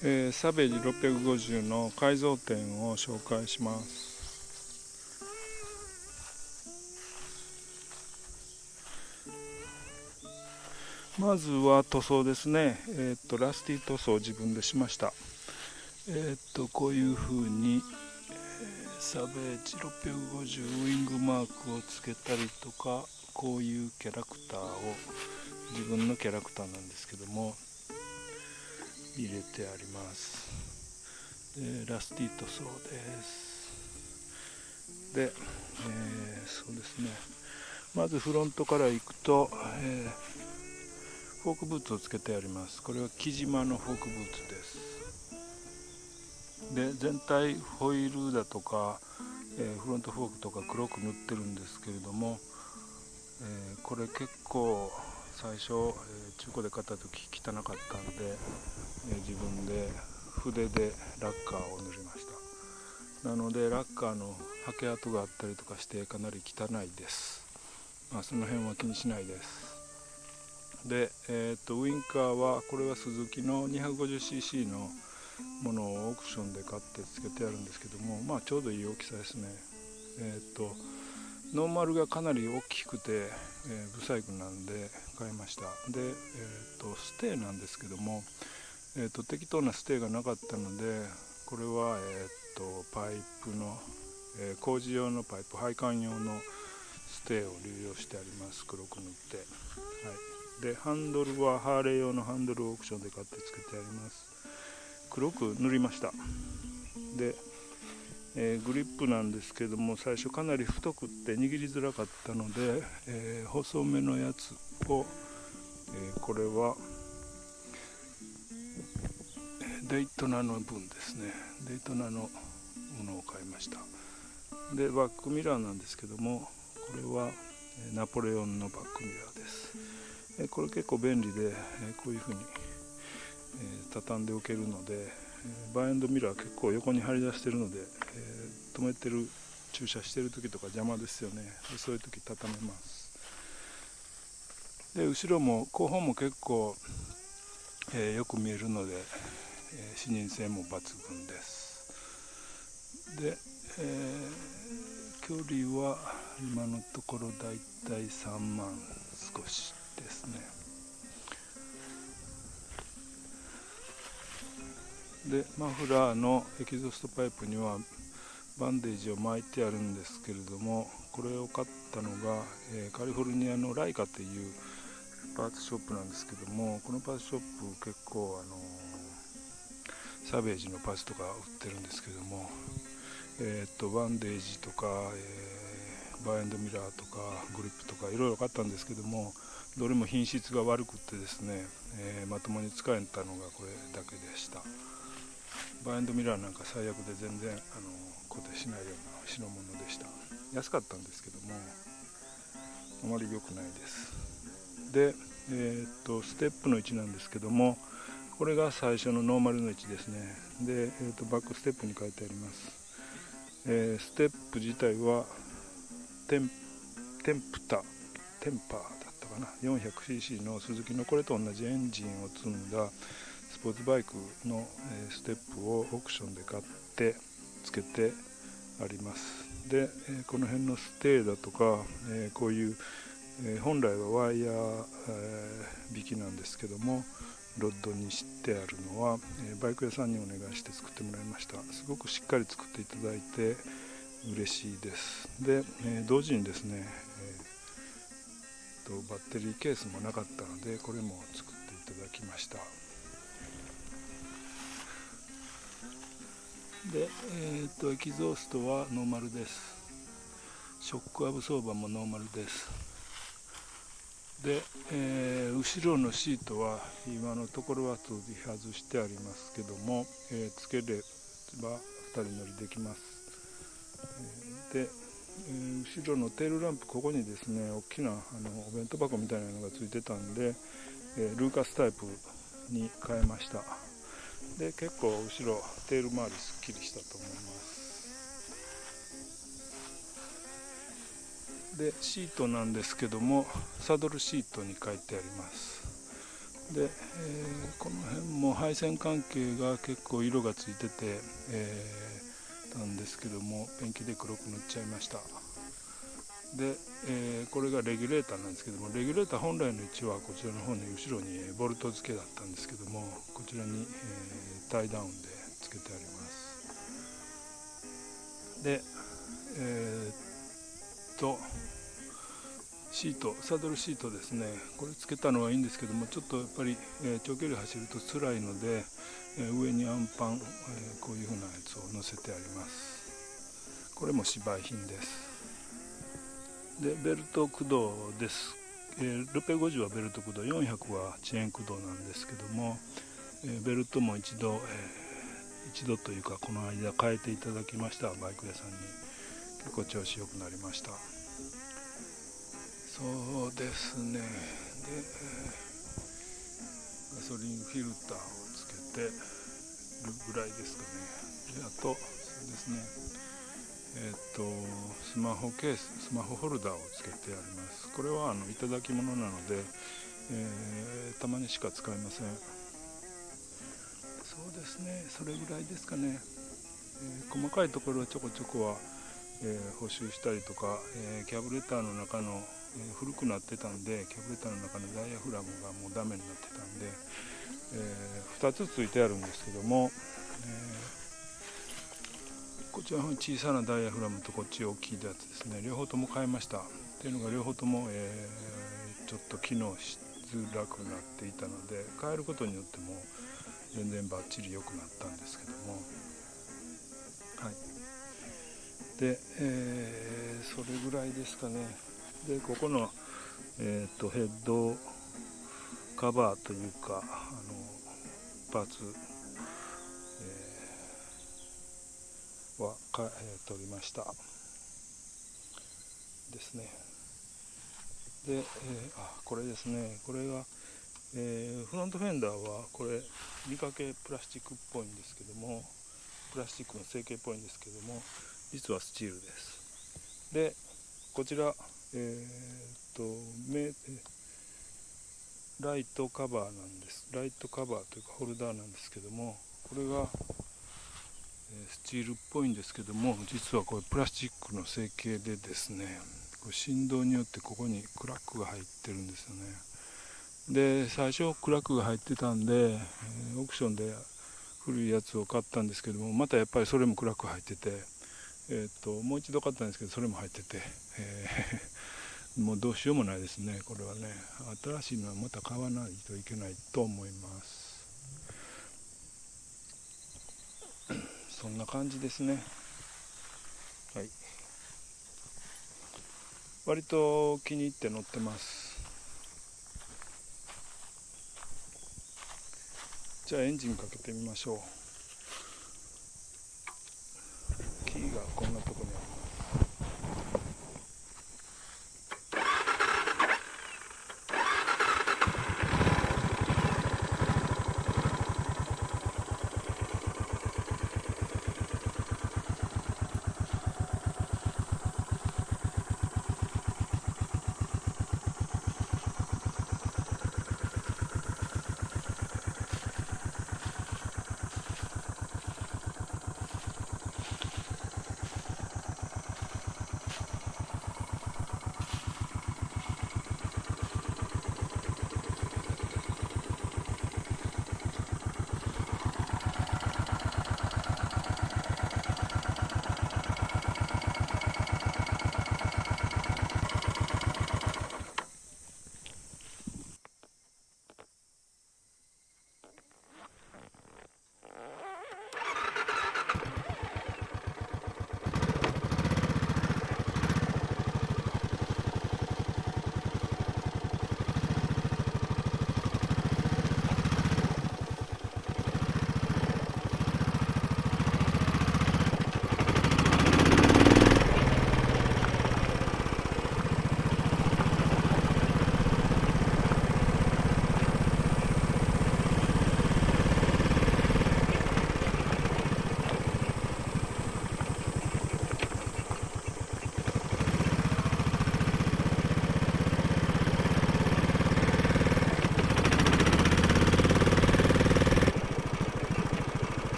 サベージ650の改造点を紹介します。まずは塗装ですね。ラスティ塗装を自分でしました。こういう風に、サベージ650ウイングマークをつけたりとか、こういうキャラクターを、自分のキャラクターなんですけども入れてあります。でラスティ塗装です。で、そうですね、まずフロントから行くと、フォークブーツをつけてあります。これは木島のフォークブーツです。で全体ホイールだとか、フロントフォークとか黒く塗ってるんですけれども、これ結構最初、中古で買った時汚かったんで、自分で筆でラッカーを塗りました。なのでラッカーの刷け跡があったりとかしてかなり汚いです。その辺は気にしないです。で、ウインカーはこれはスズキの 250cc のものをオークションで買ってつけてあるんですけども、ちょうどいい大きさですね。ノーマルがかなり大きくて、不細工なんで買いました。で、ステーなんですけども、適当なステーがなかったので、これは、パイプの、工事用のパイプ、配管用のステーを流用してあります。黒く塗って、はい。でハンドルはハーレー用のハンドルをオークションで買ってつけてあります。黒く塗りました。で、グリップなんですけども、最初かなり太くって握りづらかったので、細めのやつを、これはデイトナの分ですね。デイトナのものを買いました。でバックミラーなんですけども、これはナポレオンのバックミラーです。これ結構便利で、こういうふうに畳んでおけるので、バーエンドミラー結構横に張り出してるので、止めてる駐車してる時とか邪魔ですよね。でそういう時畳めます。で後ろも後方も結構、よく見えるので、視認性も抜群です。で、距離は今のところだいたい3万少しですね。でマフラーのエキゾストパイプにはバンデージを巻いてあるんですけれども、これを買ったのが、カリフォルニアのライカというパーツショップなんですけども、このパーツショップ結構サベージのパーツとか売ってるんですけども、バンデージとか、バーエンドミラーとかグリップとかいろいろ買ったんですけども、どれも品質が悪くってですね、まともに使えたのがこれだけでした。バーエンドミラーなんか最悪で全然固定しないような代物でした。安かったんですけどもあまり良くないです。で、ステップの位置なんですけども、これが最初のノーマルの位置ですね。で、バックステップに書いてあります。ステップ自体はテンパーだったかな、 400cc のスズキのこれと同じエンジンを積んだスポーツバイクのステップをオークションで買ってつけてあります。でこの辺のステーだとか、こういう、本来はワイヤー、引きなんですけども、ロッドにしてあるのは、バイク屋さんにお願いして作ってもらいました。すごくしっかり作っていただいて嬉しいです。で、同時にですね、バッテリーケースもなかったのでこれも作っていただきました。で、エキゾーストはノーマルです。ショックアブソーバーもノーマルです。で、後ろのシートは今のところは取り外してありますけども、つければ2人乗りできます。で、後ろのテールランプ、ここにですね大きなお弁当箱みたいなのがついてたんで、ルーカスタイプに変えました。で結構後ろテール周りすっきりしたと思います。でシートなんですけども、サドルシートに書いてあります。で、この辺も配線関係が結構色がついてて、なんですけどもペンキで黒く塗っちゃいました。で、これがレギュレーターなんですけども、レギュレーター本来の位置はこちらの方に後ろにボルト付けだったんですけども、こちらに、タイダウンで付けてあります。で、シート、サドルシートですね、これつけたのはいいんですけども、ちょっとやっぱり、長距離走ると辛いので、上にアンパン、こういう風なやつを乗せてあります。これも芝居品です。でベルト駆動です。650はベルト駆動、400は遅延駆動なんですけども、ベルトも一度というかこの間変えていただきました。バイク屋さんに結構調子良くなりました。そうですね。で、ガソリンフィルターをつけてるぐらいですかね。であとそうですね、スマホケース、スマホホルダーをつけてあります。これはいただき物なので、たまにしか使いません。そうですね、それぐらいですかね。細かいところはちょこちょこは、補修したりとか、キャブレターの中の、古くなってたんで、キャブレターの中のダイヤフラムがもうダメになってたんで、2つついてあるんですけども、こっちは小さなダイヤフラムとこっち大きいやつですね、両方とも変えました。っていうのが両方とも、ちょっと機能しづらくなっていたので、変えることによっても全然バッチリ良くなったんですけども、はい。で、それぐらいですかね。でここの、ヘッドカバーというかパーツ、は取りましたですね。で、これですね、これが、フロントフェンダーはこれ見かけプラスチックっぽいんですけども、プラスチックの成形っぽいんですけども、実はスチールです。でこちら、ライトカバーなんです。ライトカバーというかホルダーなんですけども、これがスチールっぽいんですけども、実はこれプラスチックの成形でですね、これ振動によってここにクラックが入ってるんですよね。で最初クラックが入ってたんで、オークションで古いやつを買ったんですけども、またやっぱりそれもクラック入ってて、もう一度買ったんですけどそれも入ってて、もうどうしようもないですね。これはね、新しいのはまた買わないといけないと思います。そんな感じですね。はい。割と気に入って乗ってます。じゃあエンジンかけてみましょう。